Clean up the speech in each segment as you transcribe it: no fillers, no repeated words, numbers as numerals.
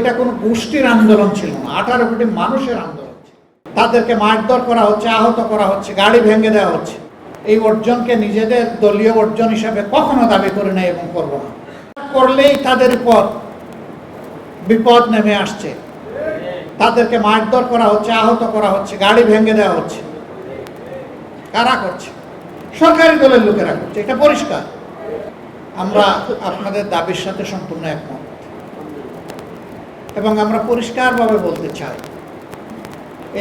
এটা কোনো গোষ্ঠীর আন্দোলন ছিল না, 18 কোটি মানুষের আন্দোলন ছিল। তাদেরকে মারধর করা হচ্ছে, আহত করা হচ্ছে, গাড়ি ভেঙে দেওয়া হচ্ছে। এই অর্জনকে নিজেদের দলীয় অর্জন হিসাবে কখনো দাবি করে নাই এবং করব না। করলেই তাদের উপর বিপদ নেমে আসছে। তাদেরকে মারধর করা হচ্ছে, আহত করা হচ্ছে, গাড়ি ভেঙে দেওয়া হচ্ছে। কারা করছে? সরকারি দলের লোকেরা করছে, এটা পরিষ্কার। আমরা আপনাদের দাবির সাথে সম্পূর্ণ একমত এবং আমরা পরিষ্কারভাবে বলতে চাই,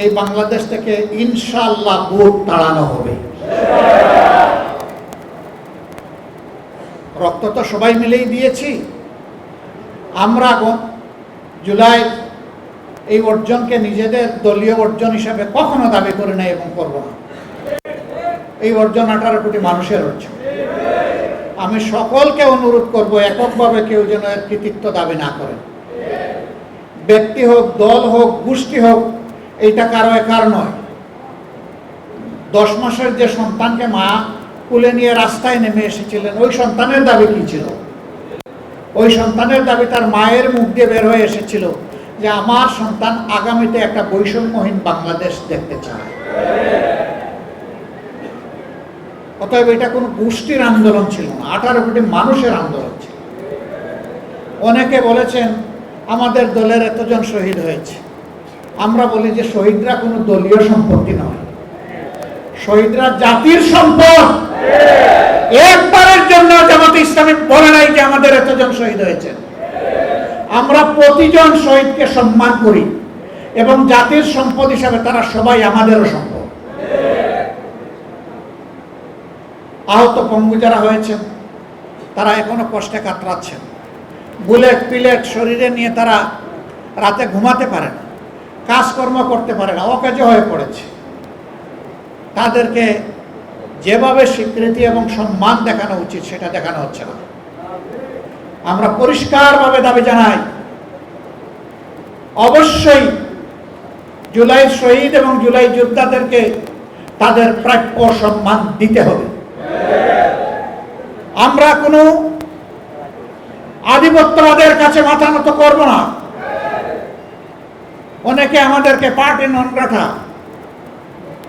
এই বাংলাদেশ থেকে ইনশাআল্লাহ ভোট তাড়ানো হবে। রক্ত তো সবাই মিলেই দিয়েছি। আমরা জুলাই এই অর্জনকে নিজেদের দলীয় অর্জন হিসাবে কখনো দাবি করে নাই এবং করব না। এই অর্জন 18 কোটি মানুষের অর্জন। আমি সকলকে অনুরোধ করব, এককভাবে কেউ যেন এর কৃতিত্ব দাবি না করেন। ব্যক্তি হোক, দল হোক, গোষ্ঠী হোক, এইটা কারো একার নয়। 10 মাসের যে সন্তানকে মা কুলে নিয়ে রাস্তায় নেমে এসেছিলেন, ওই সন্তানের দাবি কি ছিল? ওই সন্তানের দাবি তার মায়ের মুখ দিয়ে বের হয়ে এসেছিল যে আমার সন্তান আগামীতে একটা বৈষম্যহীন বাংলাদেশ দেখতে চায়। অতএব এটা কোনো গোষ্ঠীর আন্দোলন ছিল না, 18 কোটি মানুষের আন্দোলন ছিল। অনেকে বলেছেন আমাদের দলের এতজন শহীদ হয়েছে। আমরা বলি যে শহীদরা কোনো দলীয় সম্পত্তি নয়, শহীদরা জাতির সম্পদ। একবারের জন্য জামাতে ইসলামী বলে নাই যে আমাদের এতজন শহীদ হয়েছে। আমরা প্রতিজন শহীদকে সম্মান করি এবং জাতির সম্পদ হিসাবে তারা সবাই আমাদেরও সম্পদ। আহত পঙ্গু যারা হয়েছেন তারা এখনো কষ্টে কাতরাচ্ছেন। বুলেট পিলেট শরীরে নিয়ে তারা রাতে ঘুমাতে পারে না, কাজকর্ম করতে পারে না, অকেজ হয়ে পড়েছে। তাদেরকে যেভাবে স্বীকৃতি এবং সম্মান দেখানো উচিত সেটা দেখানো হচ্ছে না। আমরা পরিষ্কারভাবে দাবি জানাই, অবশ্যই জুলাই শহীদ এবং জুলাই যোদ্ধাদেরকে তাদের প্রাপ্য সম্মান দিতে হবে। আমরা কোনো আধিপত্যবাদের কাছে মাথা নত করব না। অনেকে আমাদেরকে পার্টি নন গ্রাটা,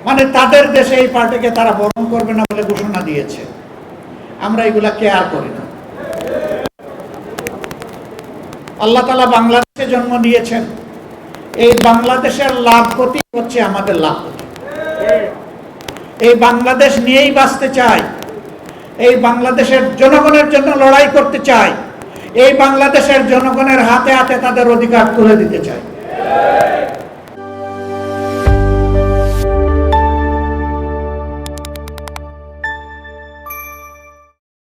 মানে তাদের দেশে এই পার্টিকে তারা বরণ করবে না বলে ঘোষণা দিয়েছে। আমরা এগুলা কেয়ার করি না। আল্লাহ তাআলা বাংলাদেশে জন্ম দিয়েছেন, এই বাংলাদেশের লাভ ক্ষতি হচ্ছে আমাদের লাভ ক্ষতি। এই বাংলাদেশ নিয়েই বাঁচতে চাই, এই বাংলাদেশের জনগণের জন্য লড়াই করতে চাই, এই বাংলাদেশের জনগণের হাতে হাতে তাদের অধিকার তুলে দিতে চাই।